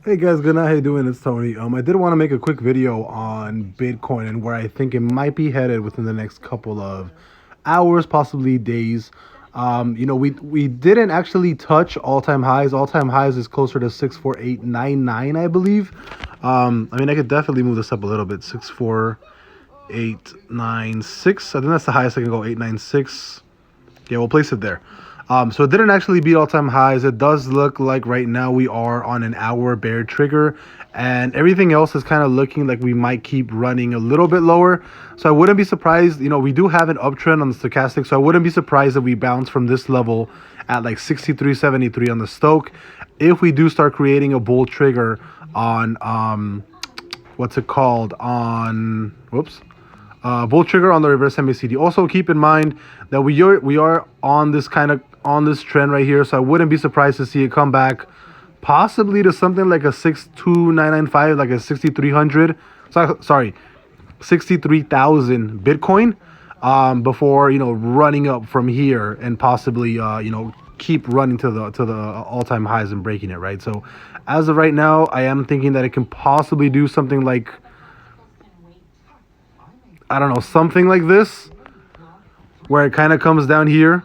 Hey guys, good night. How you doing? It's Tony. I did want to make a quick video on Bitcoin and where I think it might be headed within the next couple of hours, possibly days. We didn't actually touch all-time highs. All-time highs is closer to 64899, I believe. I could definitely move this up a little bit. 64896. I think that's the highest I can go. 896. Yeah, we'll place it there. So it didn't actually beat all-time highs. It does look like right now we are on an hour bear trigger, and everything else is kind of looking like we might keep running a little bit lower. So I wouldn't be surprised. We do have an uptrend on the stochastic, so I wouldn't be surprised if we bounce from this level at like 63.73 on the stoch. If we do start creating a bull trigger on what's it called, on bull trigger on the reverse MACD. Also keep in mind that we are on this trend right here, so I wouldn't be surprised to see it come back possibly to something like a 62995, like a 6300, sorry, 63,000 Bitcoin, before running up from here and possibly keep running to the all-time highs and breaking it, right? So as of right now, I am thinking that it can possibly do something like, I don't know, something like this, where it kind of comes down here,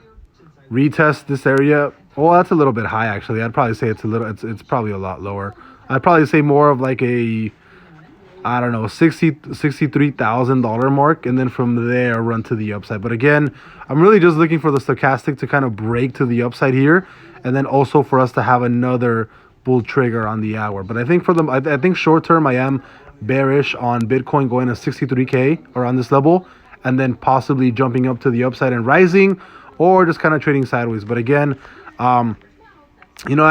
retest this area. Well, that's a little bit high, actually. I'd probably say it's probably a lot lower. I'd probably say more of like a, I don't know, $63,000 mark, and then from there run to the upside. But again, I'm really just looking for the stochastic to kind of break to the upside here, and then also for us to have another bull trigger on the hour. But I think I think short term, I am bearish on Bitcoin going to 63K around this level, and then possibly jumping up to the upside and rising, or just kind of trading sideways. But again, I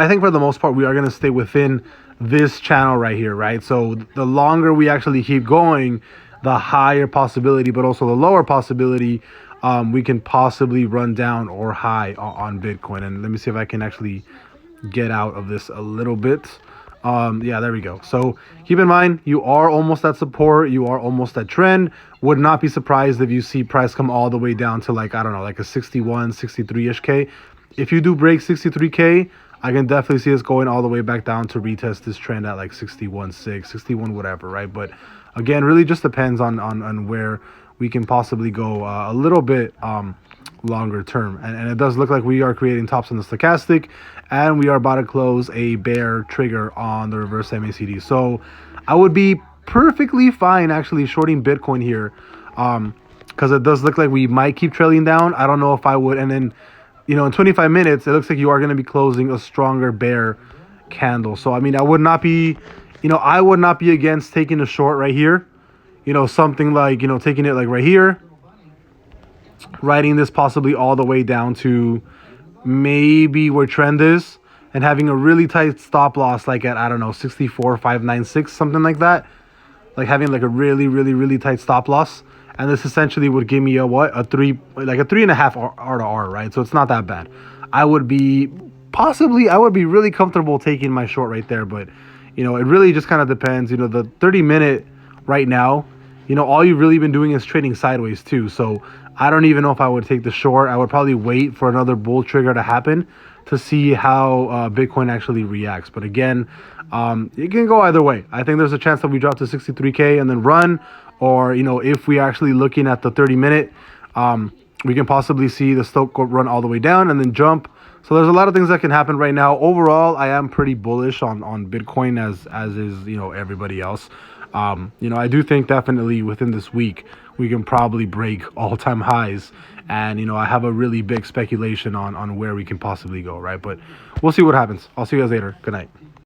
think for the most part, we are going to stay within this channel right here, right? So the longer we actually keep going, the higher possibility, but also the lower possibility, we can possibly run down or high on Bitcoin. And let me see if I can actually get out of this a little bit. Yeah, there we go. So keep in mind, you are almost at support, you are almost at trend. Would not be surprised if you see price come all the way down to, like, I don't know, like a 61, 63-ish K. If you do break 63K, I can definitely see us going all the way back down to retest this trend at like 61.6, 61, whatever, right? But again, really just depends on where we can possibly go a little bit longer term. And it does look like we are creating tops on the stochastic, and we are about to close a bear trigger on the reverse MACD. So I would be perfectly fine actually shorting Bitcoin here, because it does look like we might keep trailing down. I don't know if I would. And then in 25 minutes, it looks like you are going to be closing a stronger bear candle. So, I would not be, I would not be against taking a short right here. Something like, taking it like right here, riding this possibly all the way down to maybe where trend is, and having a really tight stop loss, like at, I don't know, 64,596, something like that. Like having like a really tight stop loss. And this essentially would give me a 3.5 R to R, right? So it's not that bad. I would be really comfortable taking my short right there, but it really just kind of depends. The 30-minute right now, all you've really been doing is trading sideways too. So I don't even know if I would take the short. I would probably wait for another bull trigger to happen to see how Bitcoin actually reacts. But again, it can go either way. I think there's a chance that we drop to 63K and then run, or if we are actually looking at the 30-minute, we can possibly see the stoch run all the way down and then jump. So there's a lot of things that can happen right now. Overall, I am pretty bullish on Bitcoin, as is everybody else. I do think definitely within this week we can probably break all-time highs, and I have a really big speculation on where we can possibly go, right? But we'll see what happens. I'll see you guys later. Good night.